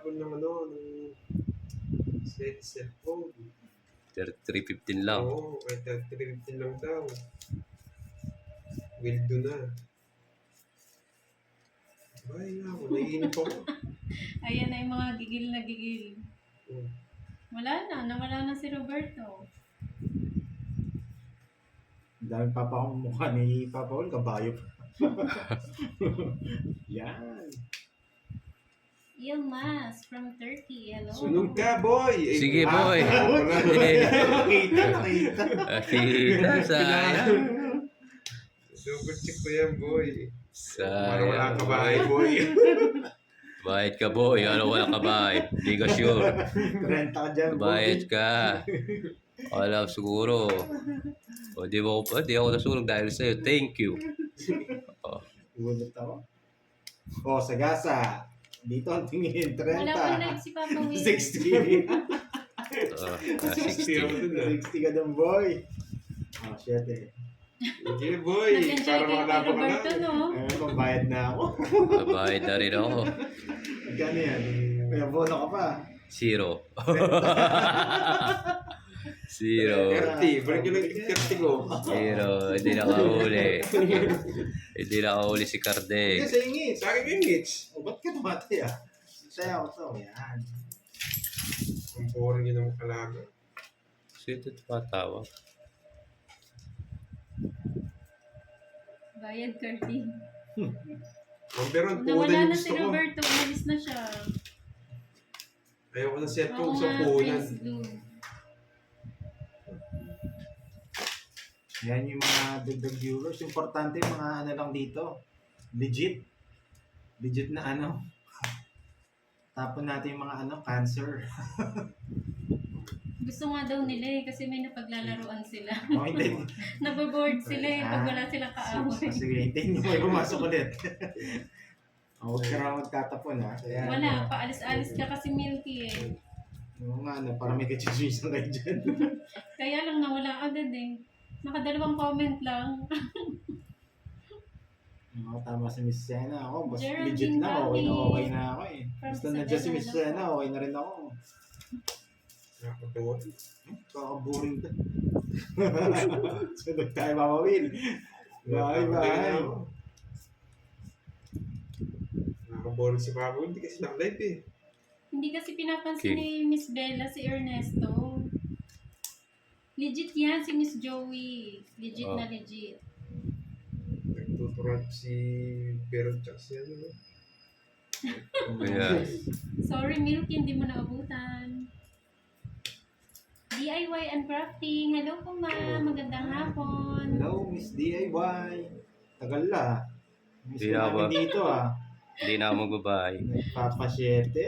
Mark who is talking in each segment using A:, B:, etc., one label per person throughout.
A: kahapon ng cellphone.
B: 315 lang.
A: Oo, kahit 315 lang daw. Wildo na. Ay nga ako, naiinip ako.
C: Ayan na yung mga gigil na gigil.
A: Oh.
C: Nawala na si Roberto.
D: Ang dami papa akong mukha ni Papa Ol, kabayo pa. Yan.
C: Ilmas from Turkey. Hello.
A: Sunog ka, boy! Ay,
B: Sige, boy.
D: Nakita.
B: Kita, sayang.
A: Double check ko yan, boy. Para wala
B: Sayang.
A: ka bahay, boy.
B: Bayad ka, boy. Ano, wala ka ba? Hindi ka sure.
D: Renta ka dyan,
B: Bayad ka. Alam, siguro. O, di ako nasunog dahil sa'yo. Thank you.
D: Gulat ako. O, Sagasa. Dito ang tingin, 30.
C: Wala pa like si Papa Will.
D: 60.
B: 60.
D: 60 ka dun, boy. Oh, shit eh.
A: Sige, boy.
C: Nag-enjoy
A: Para
C: kay
A: makalabo ka na.
C: Roberto, no?
D: Ayun, pambayad na ako.
B: Bayad na rin ako.
D: Magkano yan? May abono ka pa.
B: 0. 0.
A: 30. Balik yun ang 30 ko.
B: 0. Hindi nakahuli. Hindi nakahuli si Cardeng.
D: Hindi, sa ingit.
A: Sa akin yung Mitch.
D: O, ba't ka tumatay ah? Saya ako to. Yan.
A: Ang boring yun ang kalaban.
B: Sino ito patawag?
C: Bayad, Carti.
A: Ang pero
C: Nawala
A: punan yung
C: na
A: gusto
C: si
A: ko.
C: Roberto. Umalis na siya.
A: Ayoko ng cellphone
C: Oo
A: sa
C: nga,
A: punan.
C: Prince Blue.
D: Yan yung mga dagdag viewers. Importante yung mga ano lang dito. Legit. Legit na ano. Tapon natin yung mga cancer.
C: Gusto nga daw nila eh, kasi may napaglalaroan sila.
D: O, hindi.
C: Naboboard sila eh, pag wala silang kaaway.
D: Sige, hintayin nyo may pumasok ulit. Huwag ka raw magtatapon ha. Kaya,
C: Wala, paalis-alis ka kasi Milky eh.
D: Oo nga, para may kachismisan kayo dyan.
C: Kaya lang nawala agad eh. Nakadalawang comment lang.
D: Oo, tama si Miss Sena. Ako, basta
C: Geraldine
D: legit na. Okay
C: Bobby.
D: na ako eh.
C: From
D: Basta nandiyan si Miss
C: Isabela,
D: Sena, okay na rin ako.
A: Nakakatawa.
D: Kaka-boring ka. Sunod tayo, Mama Will. Bye-bye.
A: Nakakaboring si Papa. Hindi kasi naka-live eh.
C: Hindi kasi pinapansin ni Miss Bella si Ernesto. Legit yan si Miss Joey. Legit na legit.
A: Nagtuturan si Beron tsaka si ano.
B: Kaya,
C: Sorry Milky, hindi mo naabutan. DIY and crafting. Hello po ma'am. Magandang hapon.
D: Hello, Miss DIY. Tagal na. Miss
B: Di
D: ko
B: na
D: namin
B: ba?
D: dito ah.
B: hindi na ako magbabay.
D: Nagpapasyete.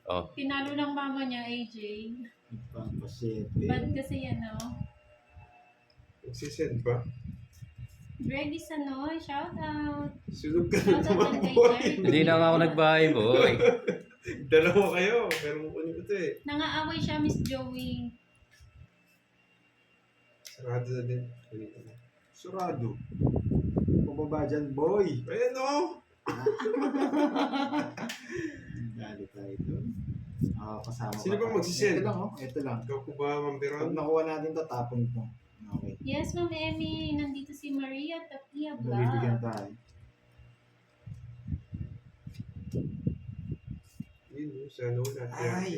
B: Oh,
C: Pinalo ng mama niya, AJ.
D: Nagpapasyete.
C: Bad kasi yan, no?
A: Magsisend ba?
C: Greggy Sanoy, shout out.
A: Sunog ka na
C: Shout out
A: naman,
C: kay
A: boy.
C: Jerry.
B: hindi na nga ako nagbahay, boy.
A: Dalawa kayo. Pero kukunin ko ito eh.
C: Nangaaway siya, Miss Joey.
A: Sarado na din. Kunin ko na.
D: Surado. Pababa dyan, boy.
A: Ayan o!
D: Dali tayo doon. Kasama
A: Sino
D: pa
A: ba
D: tayo.
A: magsisend?
D: Ito lang, oh. Ito lang.
A: Ikaw ko ba, Ma'am
D: Pag
A: Beron?
D: nakuha natin to, tapon ito. Okay.
C: Yes, Ma'am Emmy. Nandito si Maria Tapia
D: Nabibigyan
C: Vlog.
D: tayo.
A: Yun o, sa ano natin.
D: Ay!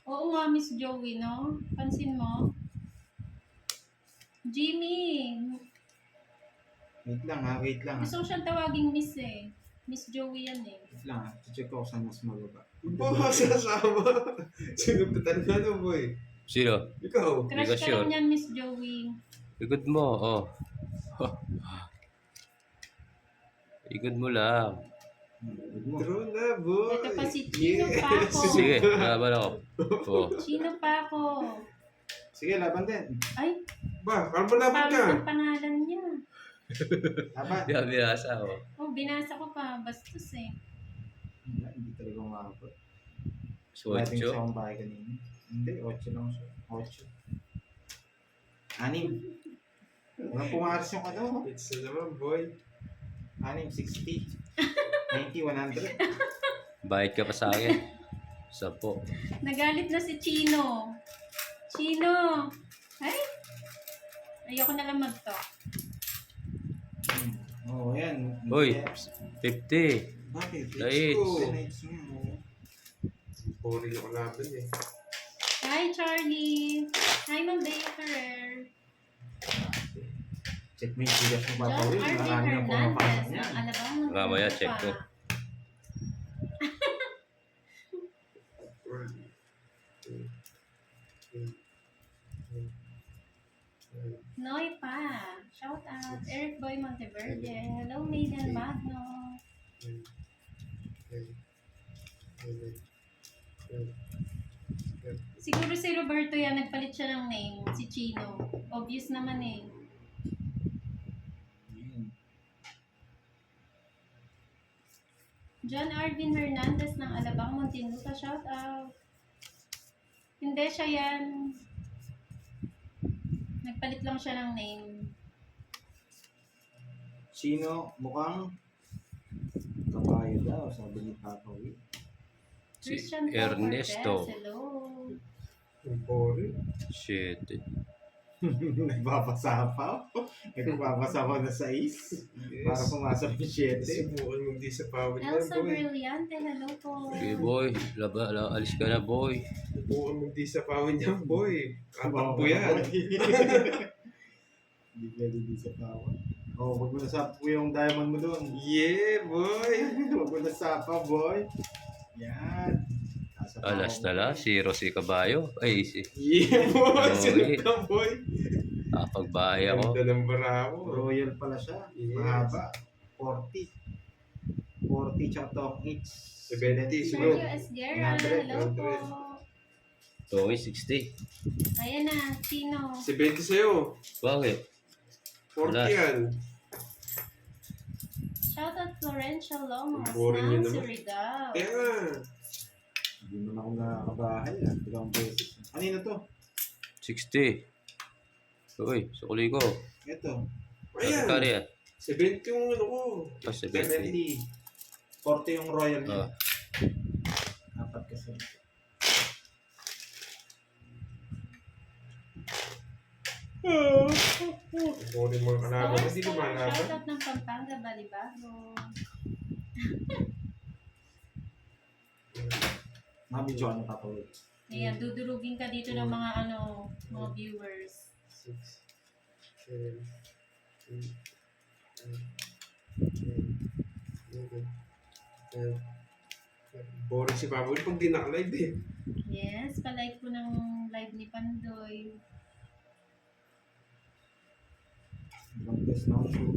C: Oo nga, Miss Joey, no? Pansin mo? Jimmy!
D: Wait lang ha, wait lang ha.
C: Gusto ko siyang tawaging Miss eh. Miss Joey yan eh.
D: Wait lang ha. Check ko kung saan mas mababa.
A: Ba, sasama. Sinugutan ka na, boy.
B: Sino?
A: Ikaw.
B: Hindi
C: Crush
B: ka
C: ka
B: sure.
C: lang yan, Miss Joey.
B: Ikot mo, oh. Ikot mo lang.
D: Huwag mo.
A: True na, boy.
C: Ito pa si Chino Paco.
B: Sige, laban ako. Oh.
C: Chino Paco.
D: Sige, laban din.
C: Ay,
A: Ba, kalma-laban ka.
C: pangit ang pangalan niya.
D: Laban.
B: Hindi ako binasa, oh.
C: Oh, binasa ko pa. Bastos eh.
D: Hindi talaga umabot.
B: So,
D: Dating sa
B: ocho.
D: akong bahay kanina. Hindi, 8 lang siya. 8. 6. Walang pumaras yung ano.
A: It's na naman, boy.
D: 6, 60. 90, 100.
B: Bayad ka pa sa akin. 10.
C: Nagalit na si Chino. Chino! Ay! Ayoko na lang mag-talk.
D: Oh, yan.
B: Uy,
D: Yes.
B: 50.
A: Bakit?
B: Lights.
A: Let's go.
D: Nights nga, oh.
A: Boring ako laban eh.
C: Hi, Charlie! Hi, Ma'am Bea Ferrer.
D: Check mo yung bigas ng Papa
C: John
D: Will.
C: Arvin
D: Marami na pumapasok
C: Hernandez
D: niyan.
C: ng Alabang ng
B: Mamaya, check ko.
C: Noy pa. Shout out. Eric Boy Monteverde. Hello, Maiden Magno. Siguro si Roberto yan, nagpalit siya ng name. Si Chino. Obvious naman eh. John Arvin Hernandez ng Alabang Montinuta. Shout out. Hindi siya yan. Nagpalit lang siya ng name.
D: Sino? Mukhang kabayo daw, sabi ni Papa Will.
B: Si
C: Christian Paul
B: Ernesto.
C: Cortez, hello.
A: Boring.
B: Shit.
D: Nagbabasa pa. Nagbabasa ko na sa is. Para pumasok yung 7.
A: Subukan mo di sa pawid yan,
C: Elsa
A: boy.
C: Brillante, hello po.
B: Sige, boy. Alis ka na, boy.
A: Subukan mo di sa pawid yan, boy. Katakbo yan.
D: Hindi pwede di sa tawa. Oh, wag mo na sapo yung diamond mo doon.
A: Yeah, boy.
D: Wag mo na sapa, boy. Yan. Nasa tawa
B: Alas
D: mo.
B: na la. Si Caballo. Ay,
A: Yeah, boy.
B: Oh,
A: Sino
B: yeah.
A: ka, boy?
B: pagbahay ako.
A: Ganda ng barako.
D: Royal pala siya.
A: Yes.
D: Mahaba. 40. 40 tsaka talk each.
A: 70,
C: Sergio Esguerra,
D: 100,
C: hello po.
B: 2 60.
C: Ayan na, Chino.
A: 70 sa'yo.
B: Bakit?
A: 40
B: Wala.
A: yan.
C: Shoutout Florencia Lomos
A: Boring yun
C: ng
A: naman.
C: Surigao.
A: Kaya nga.
D: Hindi mo na ako nakakabahay. Dalawang beses. Kanino to?
B: 60. Uy, sukuli ko.
D: Ito.
A: Ayan.
B: Kari yan.
A: 70 yung ano ko.
B: Oh, 70.
D: 70. 40 yung royal niya.
B: Oh,
D: Apat kasi.
A: Boring mga kalaban.
C: Stars
A: Hindi ko
C: Color,
A: malaban.
C: shoutout ng Pampanga, Balibago.
D: Mabidyoan yung papawid.
C: Ayan, dudurugin ka dito ng mga mga viewers.
A: 6, 7, 8, 9, 10. Boring si Papa pag di naka-live eh.
C: Yes, palike po ng live ni Pandoy.
D: Ibang test na ako sure.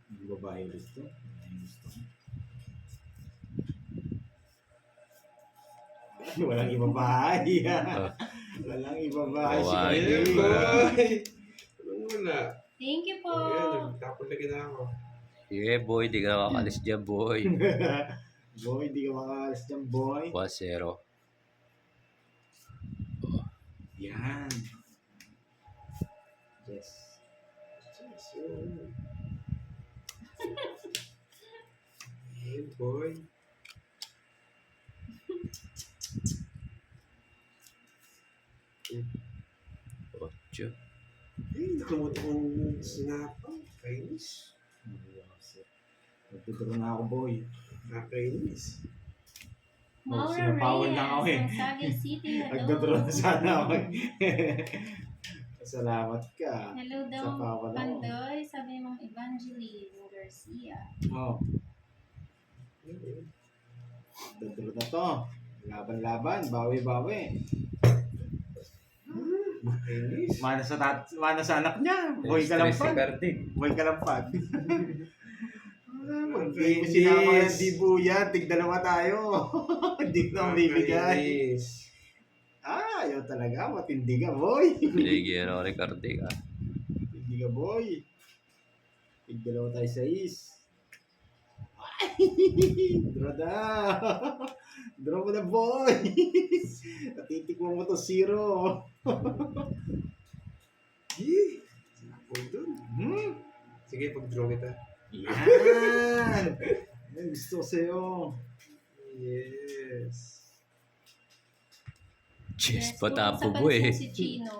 D: Hindi babae gusto. Ay, gusto ko. Walang ibabahay. Walang ibabahay si
B: Babae.
A: Ayan,
D: Kennedy.
A: boy. Anong wala?
C: Thank you po.
A: Ayan, tapon lagi na ako.
B: sige, boy. Di ka nakakalis dyan, boy.
D: Boy, hindi ka makaalis dyan, boy.
B: 1-0.
D: Yan. Yes.
A: Ayan, boy.
B: Ocho.
A: Ay, nakalimutan kong sinapa. Kainis.
D: Nagtuturo na ako, boy.
A: Nakainis.
C: Maura
D: sinapawan
C: Reyes
D: lang ako eh.
C: ng Sagay City, hello.
D: Nagtuturo na sana ako. Salamat ka.
C: Hello daw,
D: Sa pawan ako.
C: Pandoy. Sabi ni Ma'am Evangeline Garcia.
D: Oh, nagtuturo na to. Laban-laban, bawi-bawi.
A: Nakainis.
D: Mana sa anak niya. Boy kalampag.
B: Kardig.
D: Boy kalampag. Hindi
A: Nakainis.
D: sinama yung dibuyan. Tig-dalawa tayo. Hindi ko nang bibigay.
A: Nakainis.
D: Ayaw talaga. Matindi ka, boy.
B: Piligyan ako ni Kardig, ah.
D: Matindi ka, boy. Tig-dalawa tayo sa is. Ay! Draw na. Draw mo na, boy. Natitikman mo to 0.
A: Yee! Ako dun.
D: Hmm?
A: Sige, pag-draw kita.
D: Yan! Ay, gusto ko sa'yo.
A: Yes.
B: Cheers,
C: puro
B: patapo
C: sa
B: mo
C: pansin
B: eh.
C: Si Chino.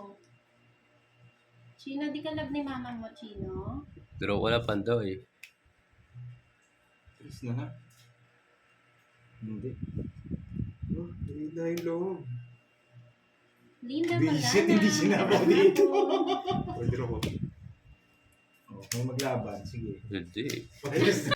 C: Chino, di ka love ni mama mo, Chino?
B: Draw ko na pando eh.
D: Please na nga. Hindi.
A: Oh, hindi na yung loob.
C: Linda
D: Hindi,
C: pala.
D: shit, hindi sinabaw dito.
A: Pwede ko.
D: Okay, maglaban. Sige.
B: Hindi.
D: Ayos